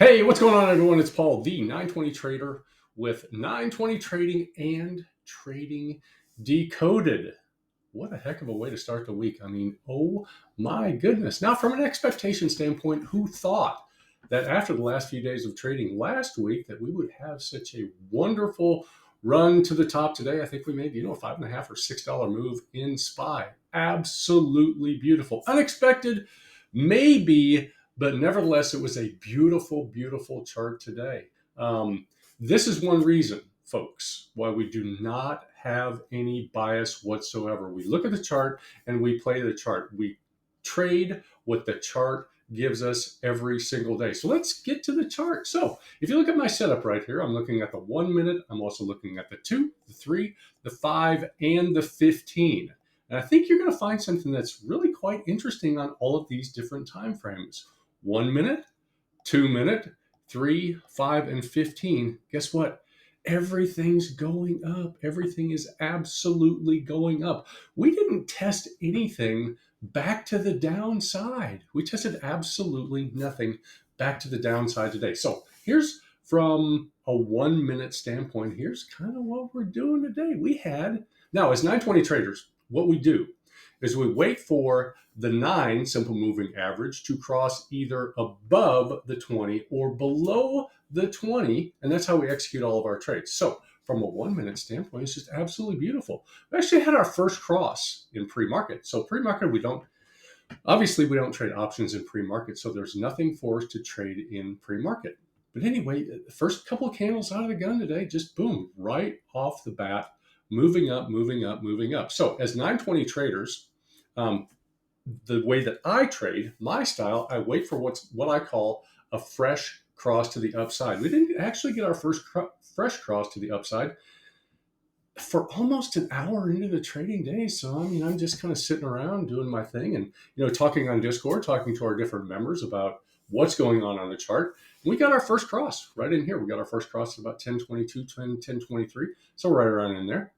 Hey, what's going on, everyone? It's Paul, the 920 Trader, with 920 Trading and Trading Decoded. What a heck of a way to start the week. I mean, oh my goodness. Now, from an expectation standpoint, who thought that after the last few days of trading last week that we would have such a wonderful run to the top today? I think we made, a $5.5 or $6 move in SPY. Absolutely beautiful. Unexpected, maybe, but nevertheless, it was a beautiful, beautiful chart today. This is one reason, folks, why we do not have any bias whatsoever. We look at the chart and we play the chart. We trade what the chart gives us every single day. So let's get to the chart. So if you look at my setup right here, I'm looking at the 1 minute. I'm also looking at the 2, the 3, the 5, and the 15. And I think you're going to find something that's really quite interesting on all of these different time frames. 1 minute, 2 minute, 3, 5, and 15. Guess what? Everything's going up. Everything is absolutely going up. We didn't test anything back to the downside. We tested absolutely nothing back to the downside today. So here's, from a 1 minute standpoint, here's kind of what we're doing today. Now as 920 traders, what we do is we wait for the 9 simple moving average to cross either above the 20 or below the 20, and that's how we execute all of our trades. So from a 1 minute standpoint, it's just absolutely beautiful. We actually had our first cross in pre-market. So pre-market, we don't trade options in pre-market, so there's nothing for us to trade in pre-market. But anyway, the first couple of candles out of the gun today, just boom, right off the bat, moving up, moving up, moving up. So as 920 traders, the way that I trade, my style, I wait for what I call a fresh cross to the upside. We didn't actually get our first fresh cross to the upside for almost an hour into the trading day. So, I'm just kind of sitting around doing my thing and, talking on Discord, talking to our different members about what's going on the chart. And we got our first cross right in here. We got our first cross at about 10:22, 10:23. So right around in there.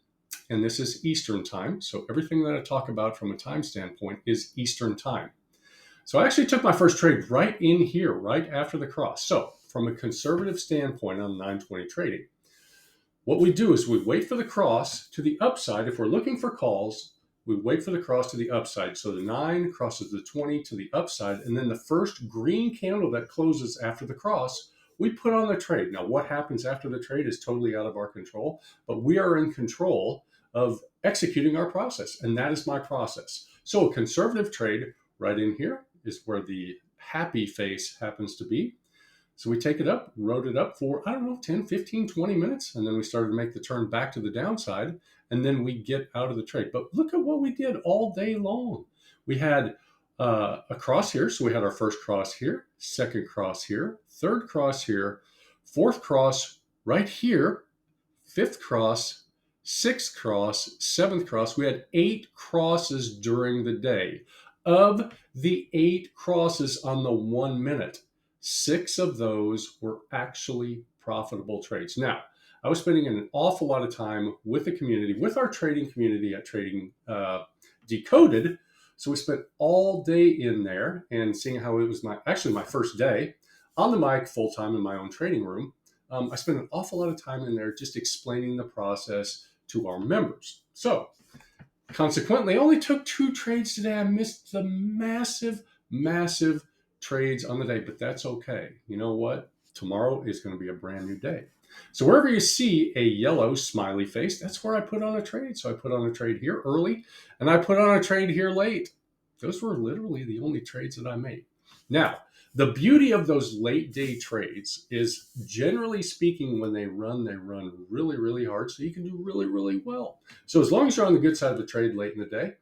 And this is Eastern time. So everything that I talk about from a time standpoint is Eastern time. So I actually took my first trade right in here, right after the cross. So from a conservative standpoint on 920 trading, what we do is we wait for the cross to the upside. If we're looking for calls, we wait for the cross to the upside. So the 9 crosses the 20 to the upside, and then the first green candle that closes after the cross, we put on the trade. Now, what happens after the trade is totally out of our control, but we are in control of executing our process, and that is my process. So a conservative trade right in here is where the happy face happens to be. So we take it up, rode it up for, 10, 15, 20 minutes, and then we started to make the turn back to the downside, and then we get out of the trade. But look at what we did all day long. We had a cross here, so we had our first cross here, second cross here, third cross here, fourth cross right here, fifth cross, sixth cross, seventh cross. We had 8 crosses during the day. Of the 8 crosses on the 1 minute, 6 of those were actually profitable trades. Now, I was spending an awful lot of time with the community, with our trading community at Trading Decoded. So we spent all day in there and seeing how it was my first day on the mic full time in my own trading room. I spent an awful lot of time in there just explaining the process to our members. So consequently, I only took 2 trades today. I missed the massive, massive trades on the day, but that's okay. You know what? Tomorrow is going to be a brand new day. So wherever you see a yellow smiley face, that's where I put on a trade. So I put on a trade here early, and I put on a trade here late. Those were literally the only trades that I made. Now, the beauty of those late day trades is, generally speaking, when they run really, really hard. So you can do really, really well. So as long as you're on the good side of the trade late in the day,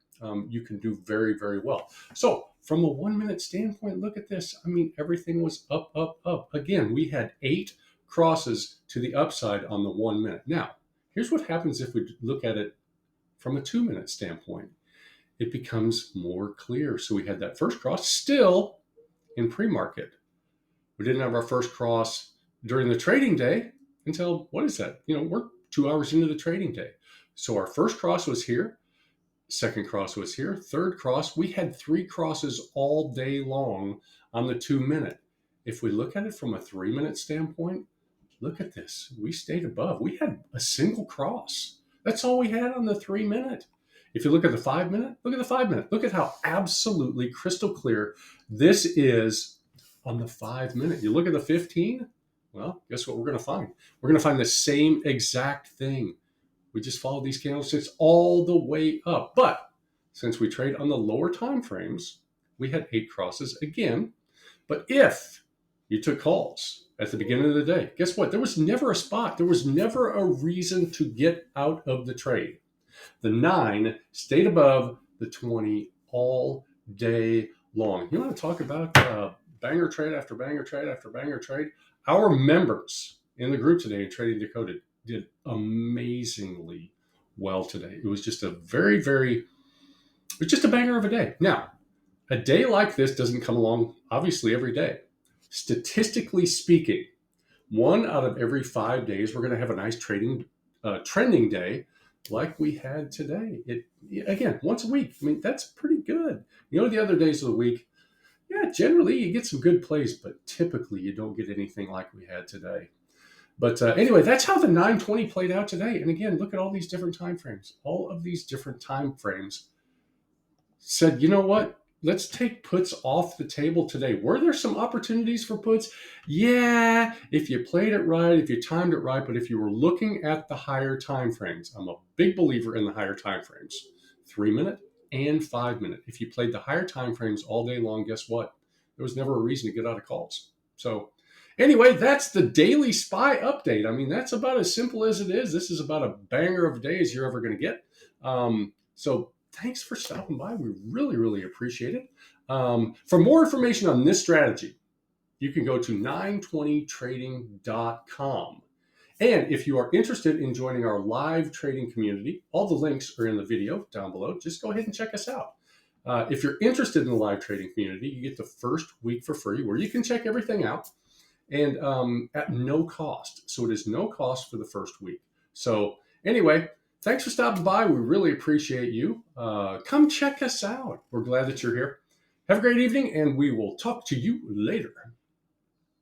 you can do very, very well. So from a 1 minute standpoint, look at this. Everything was up, up, up. Again, we had 8 crosses to the upside on the 1 minute. Now, here's what happens if we look at it from a 2 minute standpoint. It becomes more clear. So we had that first cross still in pre-market. We didn't have our first cross during the trading day until, we're 2 hours into the trading day. So our first cross was here. Second cross was here. Third cross, we had 3 crosses all day long on the 2 minute. if we look at it from a 3-minute standpoint, look at this. We stayed above. We had a single cross. That's all we had on the 3-minute. If you look at the 5-minute, look at the 5-minute. Look at how absolutely crystal clear this is on the 5-minute. You look at the 15, well, guess what we're going to find? We're going to find the same exact thing. We just followed these candlesticks all the way up. But since we trade on the lower time frames, we had 8 crosses again. But if you took calls at the beginning of the day, guess what? There was never a spot. There was never a reason to get out of the trade. The 9 stayed above the 20 all day long. You want to talk about banger trade after banger trade after banger trade? Our members in the group today in Trading Decoded did amazingly well today. It was just a it was just a banger of a day. Now, a day like this doesn't come along, obviously, every day. Statistically speaking, 1 out of every 5 days, we're going to have a nice trending day like we had today. Again, once a week. I mean, that's pretty good. You know, the other days of the week, yeah, generally you get some good plays, but typically you don't get anything like we had today. But anyway, that's how the 920 played out today. And again, look at all these different time frames. All of these different time frames said, you know what? Let's take puts off the table today. Were there some opportunities for puts? Yeah, if you played it right, if you timed it right, but if you were looking at the higher time frames, I'm a big believer in the higher time frames, 3-minute and 5-minute. If you played the higher time frames all day long, guess what? There was never a reason to get out of calls. So anyway, that's the Daily SPY update. I mean, that's about as simple as it is. This is about a banger of a day as you're ever going to get. So thanks for stopping by. We really, really appreciate it. For more information on this strategy, you can go to 920trading.com. And if you are interested in joining our live trading community, all the links are in the video down below. Just go ahead and check us out. If you're interested in the live trading community, you get the first week for free where you can check everything out and at no cost. So it is no cost for the first week. So anyway, thanks for stopping by. We really appreciate you. Come check us out. We're glad that you're here. Have a great evening, and we will talk to you later.